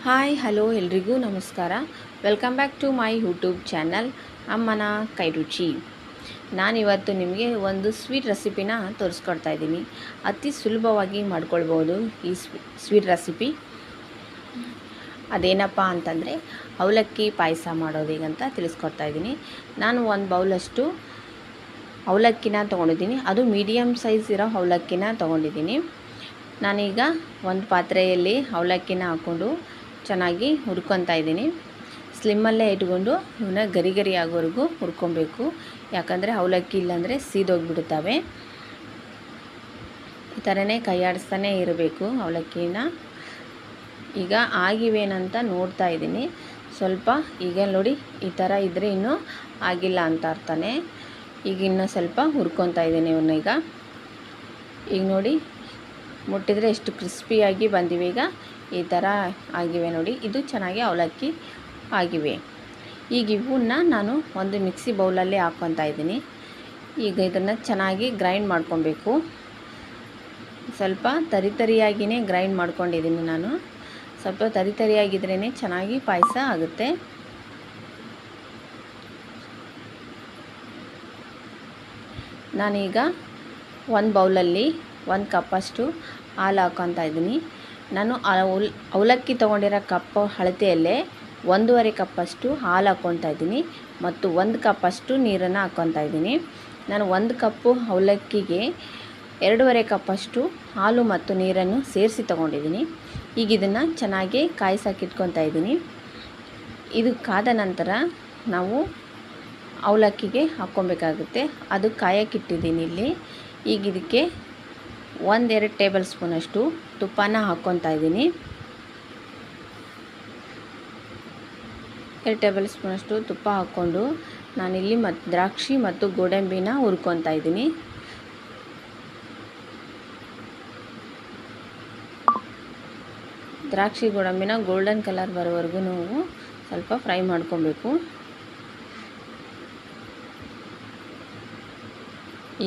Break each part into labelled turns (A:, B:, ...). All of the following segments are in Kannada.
A: ಹಾಯ್ ಹಲೋ ಎಲ್ರಿಗೂ ನಮಸ್ಕಾರ. Welcome back to my YouTube channel ಅಮ್ಮನ ಕೈರುಚಿ. ನಾನಿವತ್ತು ನಿಮಗೆ ಒಂದು ಸ್ವೀಟ್ ರೆಸಿಪಿನ ತೋರಿಸ್ಕೊಡ್ತಾ ಇದ್ದೀನಿ. ಅತಿ ಸುಲಭವಾಗಿ ಮಾಡ್ಕೊಳ್ಬೋದು ಈ ಸ್ವೀಟ್ ರೆಸಿಪಿ. ಅದೇನಪ್ಪ ಅಂತಂದರೆ ಅವಲಕ್ಕಿ ಪಾಯಸ ಮಾಡೋದು ಹೇಗಂತ ತಿಳಿಸ್ಕೊಡ್ತಾ ಇದ್ದೀನಿ. ನಾನು ಒಂದು ಬೌಲಷ್ಟು ಅವಲಕ್ಕಿನ ತೊಗೊಂಡಿದ್ದೀನಿ. ಅದು ಮೀಡಿಯಮ್ ಸೈಜ್ ಇರೋ ಅವಲಕ್ಕಿನ ತೊಗೊಂಡಿದ್ದೀನಿ. ನಾನೀಗ ಒಂದು ಪಾತ್ರೆಯಲ್ಲಿ ಅವಲಕ್ಕಿನ ಹಾಕ್ಕೊಂಡು ಚೆನ್ನಾಗಿ ಹುರ್ಕೊತಾ ಇದ್ದೀನಿ. ಸ್ಲಿಮ್ಮಲ್ಲೇ ಇಟ್ಕೊಂಡು ಇವನ್ನ ಗರಿ ಗರಿ ಆಗೋವರೆಗೂ ಹುರ್ಕೊಬೇಕು. ಯಾಕಂದರೆ ಅವಲಕ್ಕಿ ಇಲ್ಲಾಂದರೆ ಸೀದೋಗಿಬಿಡುತ್ತವೆ. ಈ ಥರನೇ ಕೈಯಾಡಿಸ್ತಾನೆ ಇರಬೇಕು ಅವಲಕ್ಕಿನ. ಈಗ ಆಗಿವೇನಂತ ನೋಡ್ತಾ ಇದ್ದೀನಿ. ಸ್ವಲ್ಪ ಈಗ ನೋಡಿ, ಈ ಥರ ಇದ್ದರೆ ಇನ್ನೂ ಆಗಿಲ್ಲ ಅಂತ ಅರ್ಥನೇ. ಈಗ ಇನ್ನೂ ಸ್ವಲ್ಪ ಹುರ್ಕೊತಾ ಇದ್ದೀನಿ ಇವನ್ನ. ಈಗ ನೋಡಿ, ಮುಟ್ಟಿದರೆ ಎಷ್ಟು ಕ್ರಿಸ್ಪಿಯಾಗಿ ಬಂದಿವೆ. ಈಗ ಈ ಥರ ಆಗಿವೆ ನೋಡಿ, ಇದು ಚೆನ್ನಾಗಿ ಅವಲಕ್ಕಿ ಆಗಿವೆ. ಈಗ ಇವನ್ನ ನಾನು ಒಂದು ಮಿಕ್ಸಿ ಬೌಲಲ್ಲಿ ಹಾಕ್ಕೊತಾ ಇದ್ದೀನಿ. ಈಗ ಇದನ್ನು ಚೆನ್ನಾಗಿ ಗ್ರೈಂಡ್ ಮಾಡ್ಕೊಬೇಕು. ಸ್ವಲ್ಪ ತರಿಯಾಗಿಯೇ ಗ್ರೈಂಡ್ ಮಾಡ್ಕೊಂಡಿದ್ದೀನಿ ನಾನು. ಸ್ವಲ್ಪ ತರಿಯಾಗಿದ್ರೇ ಚೆನ್ನಾಗಿ ಪಾಯಸ ಆಗುತ್ತೆ. ನಾನೀಗ ಒಂದು ಬೌಲಲ್ಲಿ 1 ಕಪ್ಪಷ್ಟು ಹಾಲು ಹಾಕ್ಕೊತಾ ಇದ್ದೀನಿ. ನಾನು ಅವಲಕ್ಕಿ ತೊಗೊಂಡಿರೋ ಕಪ್ ಅಳತೆಯಲ್ಲೇ 1.5 ಕಪ್ಪಷ್ಟು ಹಾಲು ಹಾಕ್ಕೊತಾ ಇದ್ದೀನಿ ಮತ್ತು 1 ಕಪ್ಪಷ್ಟು ನೀರನ್ನು ಹಾಕ್ಕೊತಾ ಇದ್ದೀನಿ. ನಾನು 1 ಕಪ್ಪು ಅವಲಕ್ಕಿಗೆ 2.5 ಕಪ್ಪಷ್ಟು ಹಾಲು ಮತ್ತು ನೀರನ್ನು ಸೇರಿಸಿ ತೊಗೊಂಡಿದ್ದೀನಿ. ಈಗ ಇದನ್ನು ಚೆನ್ನಾಗಿ ಕಾಯಿಸೋಕ್ಕಿಟ್ಕೊತಾ ಇದ್ದೀನಿ. ಇದು ಕಾದ ನಂತರ ನಾವು ಅವಲಕ್ಕಿಗೆ ಹಾಕ್ಕೊಬೇಕಾಗುತ್ತೆ. ಅದು ಕಾಯಕ್ಕಿಟ್ಟಿದ್ದೀನಿ ಇಲ್ಲಿ. ಈಗ ಇದಕ್ಕೆ 1-2 ಟೇಬಲ್ ಸ್ಪೂನಷ್ಟು ತುಪ್ಪನ ಹಾಕ್ಕೊತಾ ಇದ್ದೀನಿ. 2 ಟೇಬಲ್ ಸ್ಪೂನಷ್ಟು ತುಪ್ಪ ಹಾಕ್ಕೊಂಡು ನಾನಿಲ್ಲಿ ದ್ರಾಕ್ಷಿ ಮತ್ತು ಗೋಡಂಬಿನ ಹುರ್ಕೊತಾ ಇದ್ದೀನಿ. ದ್ರಾಕ್ಷಿ ಗೋಡಂಬಿನ ಗೋಲ್ಡನ್ ಕಲರ್ ಬರೋವರೆಗೂ ನಾವು ಸ್ವಲ್ಪ ಫ್ರೈ ಮಾಡ್ಕೊಬೇಕು.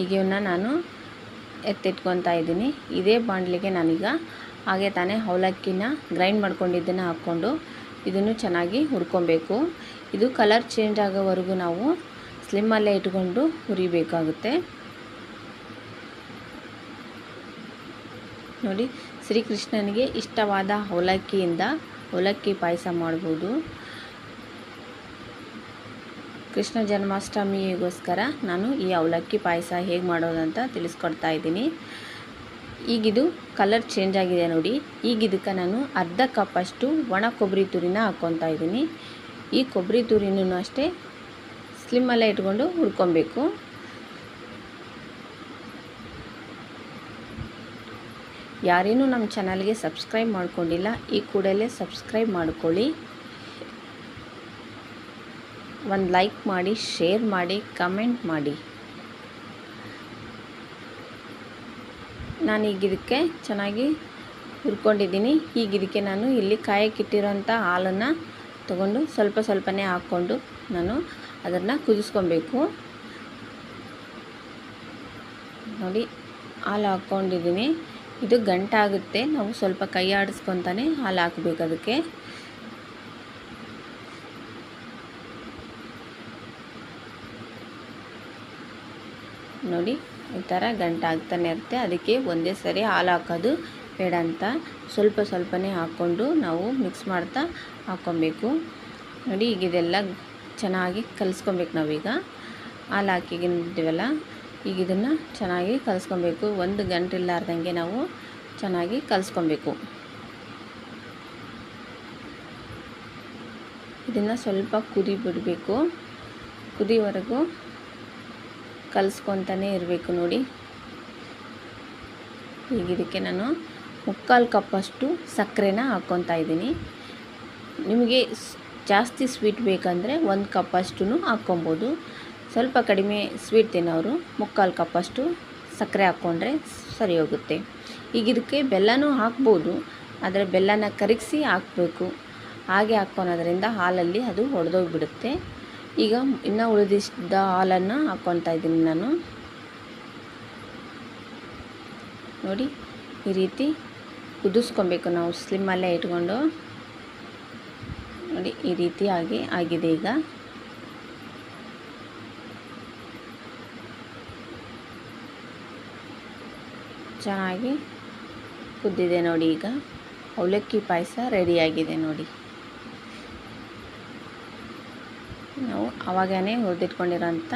A: ಈಗ ಇವನ್ನ ನಾನು ಎತ್ತಿಟ್ಕೊತಾ ಇದ್ದೀನಿ. ಇದೇ ಬಾಣಲಿಗೆ ನಾನೀಗ ಹಾಗೆ ತಾನೇ ಅವಲಕ್ಕಿನ ಗ್ರೈಂಡ್ ಮಾಡ್ಕೊಂಡಿದ್ದನ್ನು ಹಾಕ್ಕೊಂಡು ಇದನ್ನು ಚೆನ್ನಾಗಿ ಹುರ್ಕೊಬೇಕು. ಇದು ಕಲರ್ ಚೇಂಜ್ ಆಗೋವರೆಗೂ ನಾವು ಸ್ಲಿಮ್ಮಲ್ಲೇ ಇಟ್ಕೊಂಡು ಹುರಿಬೇಕಾಗುತ್ತೆ. ನೋಡಿ, ಶ್ರೀಕೃಷ್ಣನಿಗೆ ಇಷ್ಟವಾದ ಅವಲಕ್ಕಿಯಿಂದ ಅವಲಕ್ಕಿ ಪಾಯಸ ಮಾಡ್ಬೋದು. ಕೃಷ್ಣ ಜನ್ಮಾಷ್ಟಮಿಗೋಸ್ಕರ ನಾನು ಈ ಅವಲಕ್ಕಿ ಪಾಯಸ ಹೇಗೆ ಮಾಡೋದಂತ ತಿಳಿಸ್ಕೊಡ್ತಾ ಇದ್ದೀನಿ. ಈಗಿದು ಕಲರ್ ಚೇಂಜ್ ಆಗಿದೆ ನೋಡಿ. ಈಗ ಇದಕ್ಕೆ ನಾನು ಅರ್ಧ ಕಪ್ಪಷ್ಟು ಒಣ ಕೊಬ್ಬರಿ ತುರಿನ ಹಾಕ್ಕೊತಾ ಇದ್ದೀನಿ. ಈ ಕೊಬ್ಬರಿ ತುರಿನೂ ಅಷ್ಟೇ ಸ್ಲಿಮ್ಮಲ್ಲೇ ಇಟ್ಕೊಂಡು ಹುರ್ಕೊಬೇಕು. ಯಾರೇನೂ ನಮ್ಮ ಚಾನಲ್ಗೆ ಸಬ್ಸ್ಕ್ರೈಬ್ ಮಾಡ್ಕೊಂಡಿಲ್ಲ, ಈ ಕೂಡಲೇ ಸಬ್ಸ್ಕ್ರೈಬ್ ಮಾಡ್ಕೊಳ್ಳಿ. ಒಂದು ಲೈಕ್ ಮಾಡಿ, ಶೇರ್ ಮಾಡಿ, ಕಮೆಂಟ್ ಮಾಡಿ. ನಾನೀಗ ಇದಕ್ಕೆ ಚೆನ್ನಾಗಿ ಹುರ್ಕೊಂಡಿದ್ದೀನಿ. ಈಗ ಇದಕ್ಕೆ ನಾನು ಇಲ್ಲಿ ಕಾಯಕ್ಕಿಟ್ಟಿರೋಂಥ ಹಾಲನ್ನು ತಗೊಂಡು ಸ್ವಲ್ಪನೇ ಹಾಕ್ಕೊಂಡು ನಾನು ಅದನ್ನು ಕುದಿಸ್ಕೊಬೇಕು. ನೋಡಿ, ಹಾಲು ಹಾಕ್ಕೊಂಡಿದ್ದೀನಿ. ಇದು ಗಂಟಾಗುತ್ತೆ. ನಾವು ಸ್ವಲ್ಪ ಕೈ ಆಡಿಸ್ಕೊತಾನೆ ಹಾಲು ಹಾಕಬೇಕು ಅದಕ್ಕೆ. ನೋಡಿ, ಈ ಥರ ಗಂಟಾಗ್ತಾನೆ ಇರುತ್ತೆ. ಅದಕ್ಕೆ ಒಂದೇ ಸರಿ ಹಾಲು ಹಾಕೋದು ಬೇಡ ಅಂತ ಸ್ವಲ್ಪನೇ ಹಾಕ್ಕೊಂಡು ನಾವು ಮಿಕ್ಸ್ ಮಾಡ್ತಾ ಹಾಕ್ಕೊಬೇಕು. ನೋಡಿ, ಈಗ ಇದೆಲ್ಲ ಚೆನ್ನಾಗಿ ಕಲಿಸ್ಕೊಬೇಕು. ನಾವೀಗ ಹಾಲು ಹಾಕಿದ್ದೀವಲ್ಲ, ಈಗ ಇದನ್ನು ಚೆನ್ನಾಗಿ ಕಲಿಸ್ಕೊಬೇಕು. 1 ಗಂಟೆ ಇಲ್ಲಾರ್ದಂಗೆ ನಾವು ಚೆನ್ನಾಗಿ ಕಲಿಸ್ಕೊಬೇಕು. ಇದನ್ನು ಸ್ವಲ್ಪ ಕುದಿ ಬಿಡಬೇಕು. ಕುದಿವರೆಗೂ ಕಲಿಸ್ಕೊತಾನೆ ಇರಬೇಕು. ನೋಡಿ, ಈಗ ಇದಕ್ಕೆ ನಾನು 3/4 ಕಪ್ಪಷ್ಟು ಸಕ್ಕರೆನ ಹಾಕ್ಕೊತಾ ಇದ್ದೀನಿ. ನಿಮಗೆ ಜಾಸ್ತಿ ಸ್ವೀಟ್ ಬೇಕಂದರೆ 1 ಕಪ್ಪಷ್ಟು ಹಾಕ್ಕೊಬೋದು. ಸ್ವಲ್ಪ ಕಡಿಮೆ ಸ್ವೀಟ್ ತಿನ್ನೋರು 3/4 ಕಪ್ಪಷ್ಟು ಸಕ್ಕರೆ ಹಾಕ್ಕೊಂಡ್ರೆ ಸರಿ ಹೋಗುತ್ತೆ. ಈಗ ಇದಕ್ಕೆ ಬೆಲ್ಲನೂ ಹಾಕ್ಬೋದು, ಆದರೆ ಬೆಲ್ಲನ ಕರಗಿಸಿ ಹಾಕಬೇಕು. ಹಾಗೆ ಹಾಕ್ಕೊಳೋದ್ರಿಂದ ಹಾಲಲ್ಲಿ ಅದು ಒಡೆದೋಗ್ಬಿಡುತ್ತೆ. ಈಗ ಇನ್ನೂ ಉಳಿದಿದ್ದ ಹಾಲನ್ನು ಹಾಕ್ಕೊತಾ ಇದ್ದೀನಿ ನಾನು. ನೋಡಿ, ಈ ರೀತಿ ಕುದಿಸ್ಕೊಬೇಕು ನಾವು ಸ್ಲಿಮ್ಮಲ್ಲೇ ಇಟ್ಕೊಂಡು. ನೋಡಿ ಈ ರೀತಿಯಾಗಿ ಆಗಿದೆ. ಈಗ ಚೆನ್ನಾಗಿ ಕುದ್ದಿದೆ ನೋಡಿ. ಈಗ ಅವಲಕ್ಕಿ ಪಾಯಸ ರೆಡಿಯಾಗಿದೆ ನೋಡಿ. ನಾವು ಆವಾಗೇ ಹುರಿದಿಟ್ಕೊಂಡಿರೋಂಥ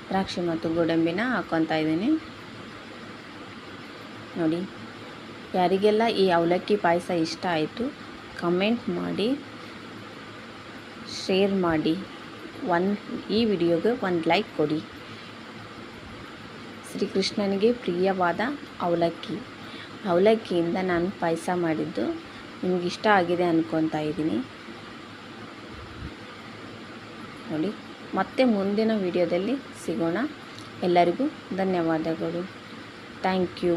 A: ದ್ರಾಕ್ಷಿ ಮತ್ತು ಗೋಡಂಬಿನ ಹಾಕ್ಕೊತಾ ಇದ್ದೀನಿ ನೋಡಿ. ಯಾರಿಗೆಲ್ಲ ಈ ಅವಲಕ್ಕಿ ಪಾಯಸ ಇಷ್ಟ ಆಯಿತು ಕಮೆಂಟ್ ಮಾಡಿ, ಶೇರ್ ಮಾಡಿ, ಈ ವಿಡಿಯೋಗೆ ಒಂದು ಲೈಕ್ ಕೊಡಿ. ಶ್ರೀಕೃಷ್ಣನಿಗೆ ಪ್ರಿಯವಾದ ಅವಲಕ್ಕಿಯಿಂದ ನಾನು ಪಾಯಸ ಮಾಡಿದ್ದು ನಿಮ್ಗೆ ಇಷ್ಟ ಆಗಿದೆ ಅಂದ್ಕೊತಾ ಇದ್ದೀನಿ ನೋಡಿ. ಮತ್ತೆ ಮುಂದಿನ ವಿಡಿಯೋದಲ್ಲಿ ಸಿಗೋಣ. ಎಲ್ಲರಿಗೂ ಧನ್ಯವಾದಗಳು. Thank you.